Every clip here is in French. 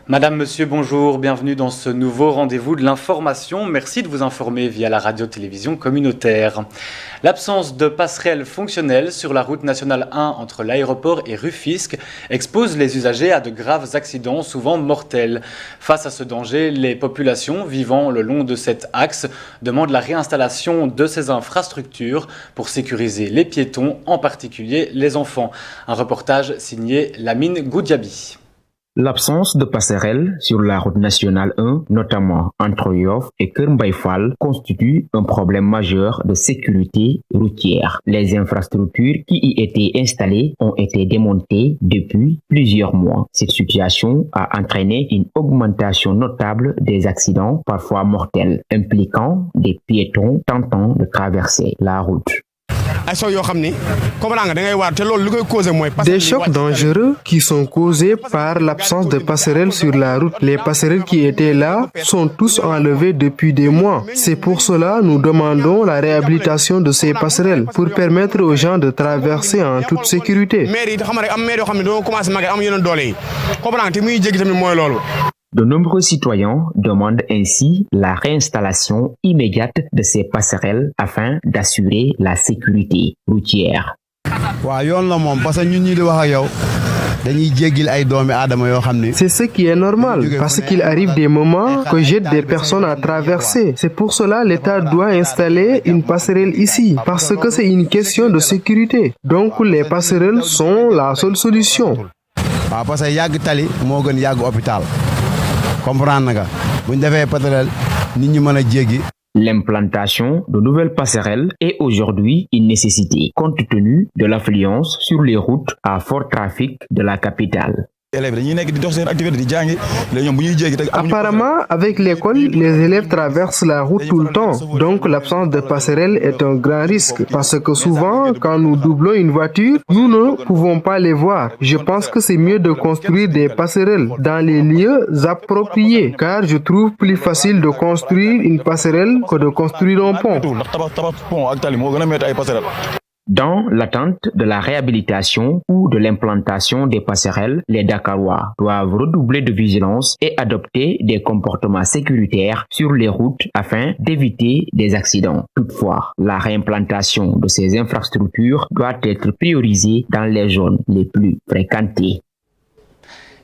Madame, Monsieur, bonjour, bienvenue dans ce nouveau rendez-vous de l'information. Merci de vous informer via la radio-télévision communautaire. L'absence de passerelle fonctionnelle sur la route nationale 1 entre l'aéroport et Rufisque expose les usagers à de graves accidents, souvent mortels. Face à ce danger, les populations vivant le long de cet axe demandent la réinstallation de ces infrastructures pour sécuriser les piétons, en particulier les enfants. Un reportage signé Lamine Goudiaby. L'absence de passerelle sur la route nationale 1, notamment entre Yoff et Keur Mbaye Fall, constitue un problème majeur de sécurité routière. Les infrastructures qui y étaient installées ont été démontées depuis plusieurs mois. Cette situation a entraîné une augmentation notable des accidents, parfois mortels, impliquant des piétons tentant de traverser la route. Des chocs dangereux qui sont causés par l'absence de passerelles sur la route. Les passerelles qui étaient là sont tous enlevées depuis des mois. C'est pour cela que nous demandons la réhabilitation de ces passerelles pour permettre aux gens de traverser en toute sécurité. De nombreux citoyens demandent ainsi la réinstallation immédiate de ces passerelles afin d'assurer la sécurité routière. C'est ce qui est normal, parce qu'il arrive des moments que j'aide des personnes à traverser. C'est pour cela que l'État doit installer une passerelle ici, parce que c'est une question de sécurité. Donc les passerelles sont la seule solution. L'implantation de nouvelles passerelles est aujourd'hui une nécessité, compte tenu de l'affluence sur les routes à fort trafic de la capitale. Apparemment, avec l'école, les élèves traversent la route tout le temps. Donc, l'absence de passerelle est un grand risque. Parce que souvent, quand nous doublons une voiture, nous ne pouvons pas les voir. Je pense que c'est mieux de construire des passerelles dans les lieux appropriés. Car je trouve plus facile de construire une passerelle que de construire un pont. Dans l'attente de la réhabilitation ou de l'implantation des passerelles, les Dakarois doivent redoubler de vigilance et adopter des comportements sécuritaires sur les routes afin d'éviter des accidents. Toutefois, la réimplantation de ces infrastructures doit être priorisée dans les zones les plus fréquentées.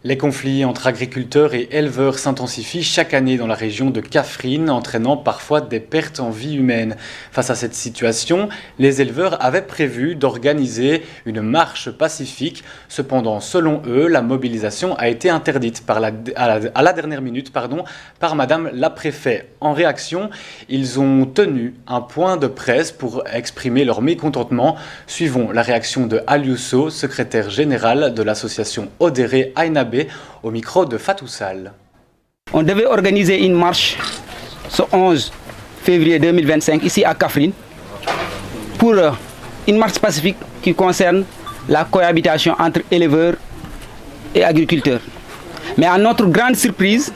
Les conflits entre agriculteurs et éleveurs s'intensifient chaque année dans la région de Kaffrine, entraînant parfois des pertes en vie humaine. Face à cette situation, les éleveurs avaient prévu d'organiser une marche pacifique. Cependant, selon eux, la mobilisation a été interdite à la dernière minute par Madame la Préfet. En réaction, ils ont tenu un point de presse pour exprimer leur mécontentement. Suivons la réaction de Aliousso, secrétaire général de l'association Odéré Aïnabé, au micro de Fatou Sall. On devait organiser une marche ce 11 février 2025 ici à Kaffrine pour une marche pacifique qui concerne la cohabitation entre éleveurs et agriculteurs. Mais à notre grande surprise,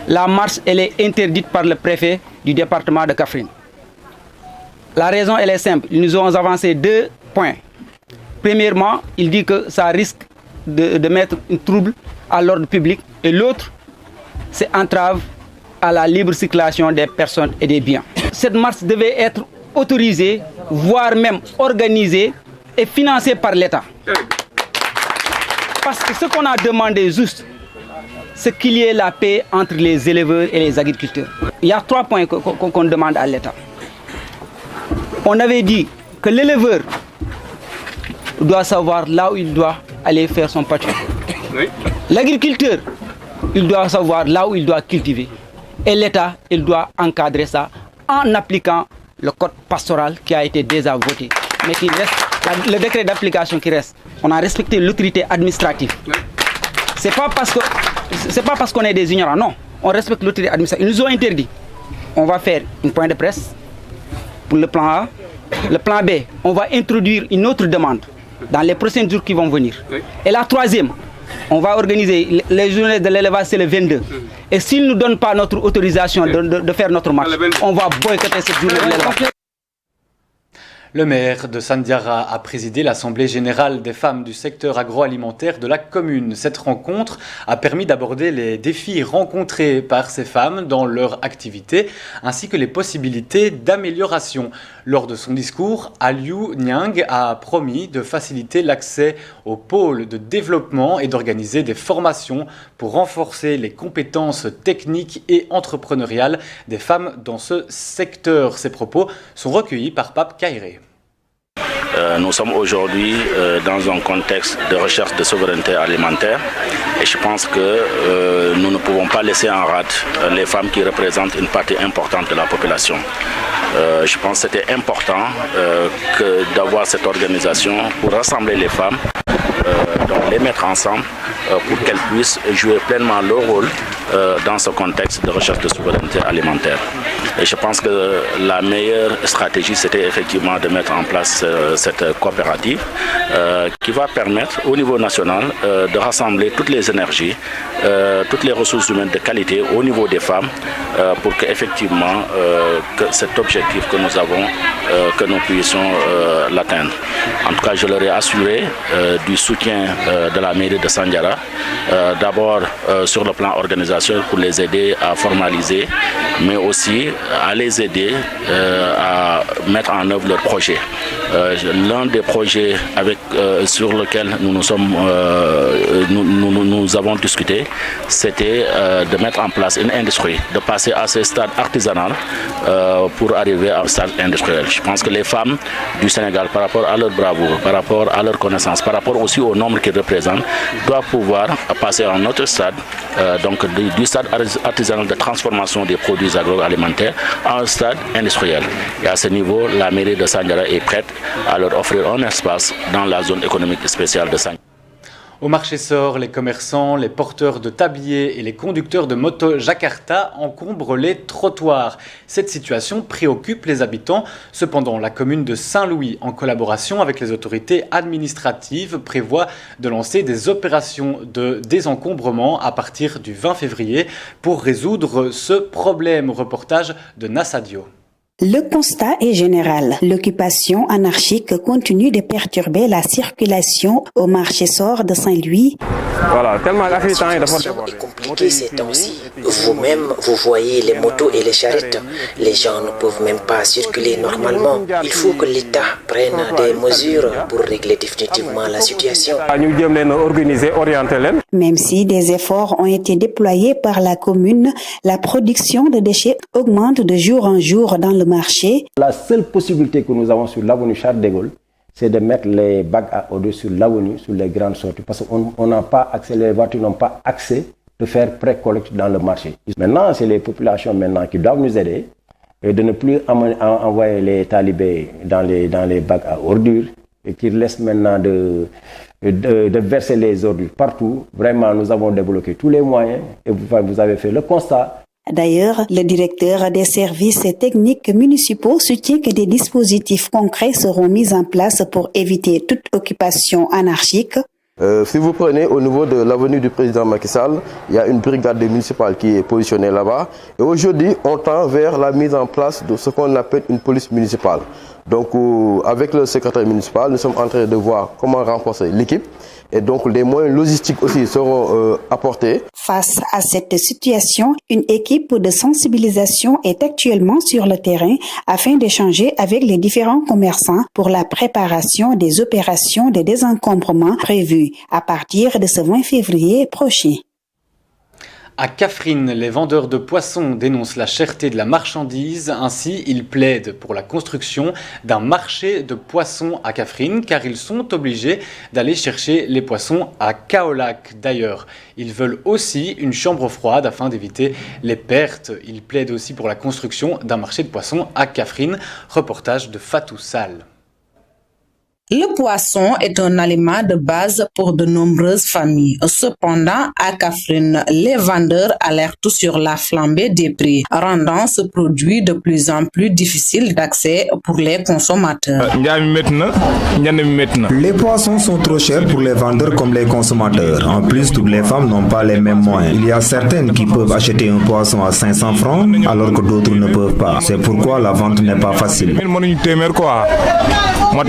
la marche elle est interdite par le préfet du département de Kaffrine. La raison elle est simple, ils nous ont avancé 2 points. Premièrement, il dit que ça risque de mettre un trouble à l'ordre public, et l'autre, c'est entrave à la libre circulation des personnes et des biens. Cette marche devait être autorisée, voire même organisée et financée par l'État. Parce que ce qu'on a demandé juste, c'est qu'il y ait la paix entre les éleveurs et les agriculteurs. Il y a 3 points qu'on demande à l'État. On avait dit que l'éleveur doit savoir là où il doit aller faire son pâture. Oui. L'agriculteur, il doit savoir là où il doit cultiver. Et l'État, il doit encadrer ça en appliquant le code pastoral qui a été déjà voté. Mais qu'il reste, le décret d'application qui reste. On a respecté l'autorité administrative. Oui. C'est pas parce qu'on est des ignorants, non. On respecte l'autorité administrative. Ils nous ont interdit. On va faire une point de presse pour le plan A. Le plan B, on va introduire une autre demande dans les prochains jours qui vont venir. Oui. Et la troisième, on va organiser les journées de l'élevage, c'est le 22. Et s'ils ne nous donnent pas notre autorisation de faire notre marche, on va boycotter cette journée de l'élevage. Le maire de Sandiara a présidé l'Assemblée générale des femmes du secteur agroalimentaire de la commune. Cette rencontre a permis d'aborder les défis rencontrés par ces femmes dans leur activité ainsi que les possibilités d'amélioration. Lors de son discours, Aliou Niang a promis de faciliter l'accès aux pôles de développement et d'organiser des formations pour renforcer les compétences techniques et entrepreneuriales des femmes dans ce secteur. Ces propos sont recueillis par Pape Kairé. Nous sommes aujourd'hui dans un contexte de recherche de souveraineté alimentaire et je pense que nous ne pouvons pas laisser en rade les femmes qui représentent une partie importante de la population. Je pense que c'était important d'avoir cette organisation pour rassembler les femmes, donc les mettre ensemble pour qu'elles puissent jouer pleinement leur rôle dans ce contexte de recherche de souveraineté alimentaire. Et je pense que la meilleure stratégie, c'était effectivement de mettre en place cette coopérative qui va permettre au niveau national de rassembler toutes les énergies, toutes les ressources humaines de qualité au niveau des femmes pour qu'effectivement que cet objectif que nous avons, que nous puissions l'atteindre. En tout cas, je leur ai assuré du soutien de la mairie de Sandiara, d'abord sur le plan organisation pour les aider à formaliser, mais aussi à les aider à mettre en œuvre leurs projets. L'un des projets sur lequel nous avons discuté, c'était de mettre en place une industrie, de passer à ce stade artisanal pour arriver à un stade industriel. Je pense que les femmes du Sénégal, par rapport à leur bravoure, par rapport à leur connaissance, par rapport aussi au nombre qu'ils représentent, doivent pouvoir passer à un autre stade, donc du stade artisanal de transformation des produits agroalimentaires à un stade industriel. Et à ce niveau, la mairie de Sandiara est prête à leur offrir un espace dans la zone économique spéciale de Sandiara. Au marché Sor, les commerçants, les porteurs de tabliers et les conducteurs de moto Jakarta encombrent les trottoirs. Cette situation préoccupe les habitants. Cependant, la commune de Saint-Louis, en collaboration avec les autorités administratives, prévoit de lancer des opérations de désencombrement à partir du 20 février pour résoudre ce problème. Reportage de Nassadio. Le constat est général. L'occupation anarchique continue de perturber la circulation au marché Sor de Saint-Louis. Voilà, tellement la situation est compliquée ces temps-ci. Vous-même, vous voyez les motos et les charrettes. Les gens ne peuvent même pas circuler normalement. Il faut que l'État prenne des mesures pour régler définitivement la situation. Même si des efforts ont été déployés par la commune, la production de déchets augmente de jour en jour dans le marché. La seule possibilité que nous avons sur l'avenue Charles de Gaulle, c'est de mettre les bacs à eau sur l'avenue, sur les grandes sorties, parce qu'on n'a pas accès, les voitures n'ont pas accès de faire pré-collecte dans le marché. Maintenant, c'est les populations qui doivent nous aider et de ne plus envoyer les talibés dans les bacs à ordures et qu'ils laissent maintenant de verser les ordures partout. Vraiment, nous avons débloqué tous les moyens et vous avez fait le constat. D'ailleurs, le directeur des services techniques municipaux soutient que des dispositifs concrets seront mis en place pour éviter toute occupation anarchique. Si vous prenez au niveau de l'avenue du président Macky Sall, il y a une brigade municipale qui est positionnée là-bas. Et aujourd'hui, on tend vers la mise en place de ce qu'on appelle une police municipale. Donc, avec le secrétaire municipal, nous sommes en train de voir comment renforcer l'équipe. Et donc, les moyens logistiques aussi seront apportés. Face à cette situation, une équipe de sensibilisation est actuellement sur le terrain afin d'échanger avec les différents commerçants pour la préparation des opérations de désencombrement prévues à partir de ce 20 février prochain. À Kaffrine, les vendeurs de poissons dénoncent la cherté de la marchandise. Ainsi, ils plaident pour la construction d'un marché de poissons à Kaffrine, car ils sont obligés d'aller chercher les poissons à Kaolack. D'ailleurs, ils veulent aussi une chambre froide afin d'éviter les pertes. Ils plaident aussi pour la construction d'un marché de poissons à Kaffrine. Reportage de Fatou Sall. Le poisson est un aliment de base pour de nombreuses familles. Cependant, à Kaffrine, les vendeurs alertent sur la flambée des prix, rendant ce produit de plus en plus difficile d'accès pour les consommateurs. Les poissons sont trop chers pour les vendeurs comme les consommateurs. En plus, toutes les femmes n'ont pas les mêmes moyens. Il y a certaines qui peuvent acheter un poisson à 500 francs alors que d'autres ne peuvent pas. C'est pourquoi la vente n'est pas facile. Pour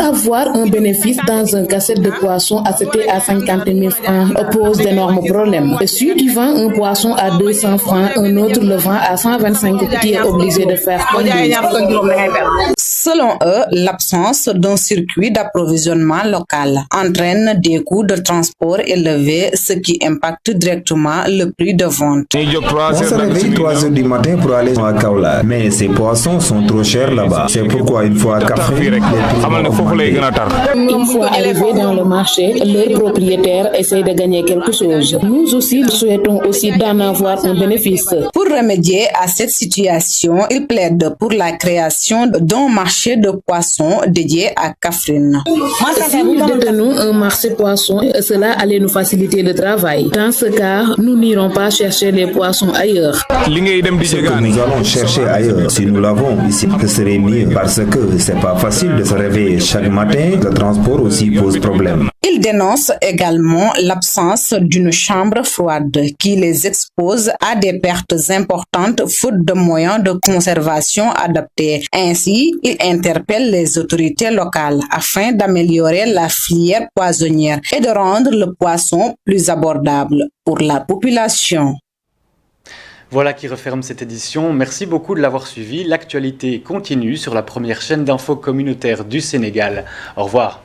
avoir un bénéfice dans un cassette de poisson acheté à 50 000 francs pose d'énormes problèmes. Si tu vends un poisson à 200 francs, un autre le vend à 125, tu es obligé de faire comme lui. Selon eux, l'absence d'un circuit d'approvisionnement local entraîne des coûts de transport élevés, ce qui impacte directement le prix de vente. On se réveille 3 heures du matin pour aller à Kaola, mais ces poissons sont trop chers là-bas. C'est pourquoi une fois à Kaffrine, Une fois arrivés dans le marché, leurs propriétaires essayent de gagner quelque chose. Nous aussi souhaitons aussi d'en avoir un bénéfice. Pour remédier à cette situation, ils plaident pour la création d'un marché de poissons dédié à Kaffrine. Si nous détenons un marché poisson, cela allait nous faciliter le travail. Dans ce cas, nous n'irons pas chercher les poissons ailleurs. Ce que nous allons chercher ailleurs, si nous l'avons ici, ce serait mieux parce que c'est pas facile de se réveiller chaque matin. Le transport aussi pose problème. Ils dénoncent également l'absence d'une chambre froide qui les expose à des pertes importantes faute de moyens de conservation adaptés. Ainsi, ils interpellent les autorités locales afin d'améliorer la filière poissonnière et de rendre le poisson plus abordable pour la population. Voilà qui referme cette édition. Merci beaucoup de l'avoir suivi. L'actualité continue sur la première chaîne d'info communautaire du Sénégal. Au revoir.